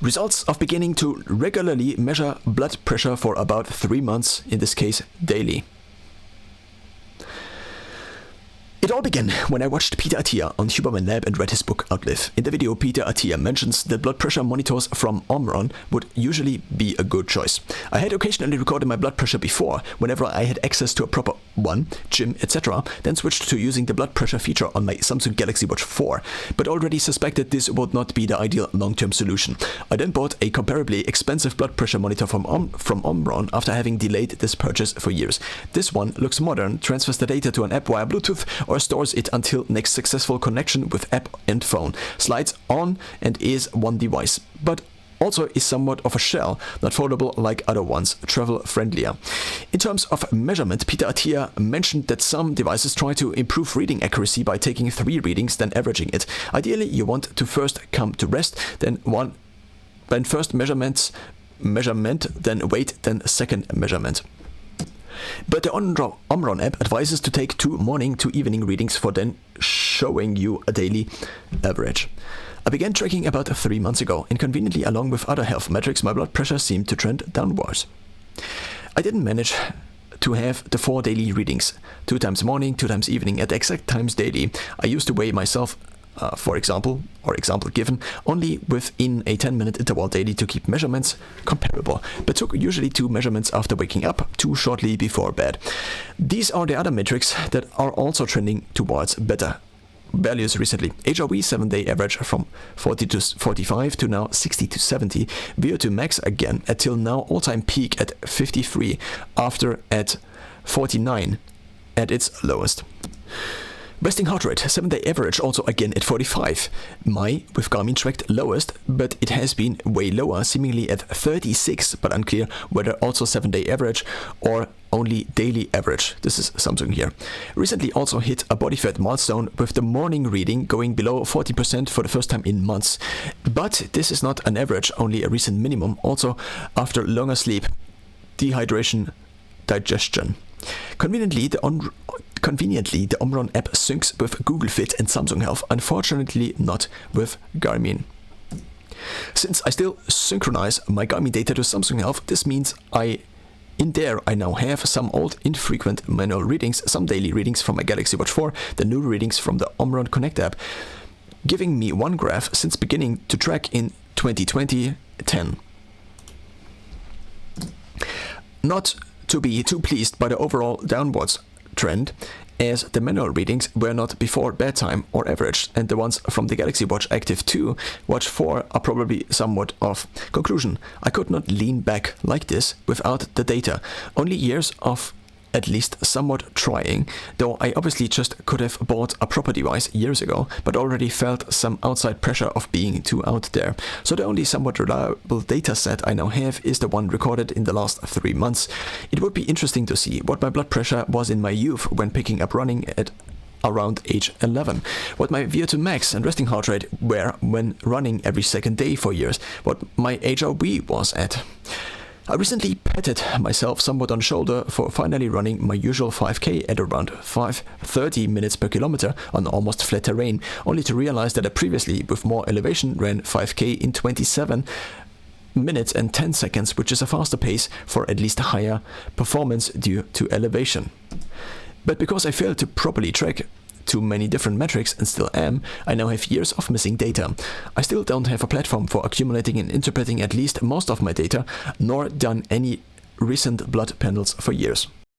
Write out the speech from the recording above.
Results of beginning to regularly measure blood pressure for about 3 months, in this case daily. It all began when I watched Peter Attia on Huberman Lab and read his book Outlive. In the video, Peter Attia mentions that blood pressure monitors from Omron would usually be a good choice. I had occasionally recorded my blood pressure before, whenever I had access to a proper one, gym, etc., then switched to using the blood pressure feature on my Samsung Galaxy Watch 4, but already suspected this would not be the ideal long-term solution. I then bought a comparably expensive blood pressure monitor from Omron after having delayed this purchase for years. This one looks modern, transfers the data to an app via Bluetooth, or stores it until next successful connection with app and phone, slides on and is one device, but also is somewhat of a shell, not foldable like other ones, travel friendlier. In terms of measurement, Peter Attia mentioned that some devices try to improve reading accuracy by taking 3 readings, then averaging it. Ideally, you want to first come to rest, then first measurement, then wait, then second measurement. But the Omron app advises to take 2 morning to evening readings for then showing you a daily average. I began tracking about 3 months ago, and conveniently along with other health metrics, my blood pressure seemed to trend downwards. I didn't manage to have the 4 daily readings, 2 times morning, 2 times evening, at the exact times daily. I used to weigh myself, for example given, only within a 10-minute interval daily to keep measurements comparable, but took usually 2 measurements after waking up, 2 shortly before bed. These are the other metrics that are also trending towards better values recently. HRV 7-day average from 40 to 45 to now 60 to 70, VO2 max again at till now all-time peak at 53, after at 49 at its lowest. Resting heart rate, 7-day average also again at 45. My, with Garmin, tracked lowest, but it has been way lower, seemingly at 36, but unclear whether also 7-day average or only daily average. This is Samsung here. Recently also hit a body fat milestone with the morning reading going below 40% for the first time in months. But this is not an average, only a recent minimum, also after longer sleep, dehydration, digestion. Conveniently, the Omron app syncs with Google Fit and Samsung Health, unfortunately not with Garmin. Since I still synchronize my Garmin data to Samsung Health, this means I now have some old infrequent manual readings, some daily readings from my Galaxy Watch 4, the new readings from the Omron Connect app, giving me one graph since beginning to track in 2020-10. Not to be too pleased by the overall downwards trend, as the manual readings were not before bedtime or averaged, and the ones from the Galaxy Watch Active 2, Watch 4 are probably somewhat off. Conclusion: I could not lean back like this without the data. Only years of at least somewhat trying, though I obviously just could have bought a proper device years ago, but already felt some outside pressure of being too out there. So the only somewhat reliable data set I now have is the one recorded in the last 3 months. It would be interesting to see what my blood pressure was in my youth when picking up running at around age 11, what my VO2 max and resting heart rate were when running every second day for years, what my HRV was at. I recently patted myself somewhat on the shoulder for finally running my usual 5k at around 5:30 minutes per kilometer on almost flat terrain, only to realize that I previously, with more elevation, ran 5k in 27 minutes and 10 seconds, which is a faster pace for at least higher performance due to elevation. But because I failed to properly track too many different metrics and still am, I now have years of missing data. I still don't have a platform for accumulating and interpreting at least most of my data, nor done any recent blood panels for years.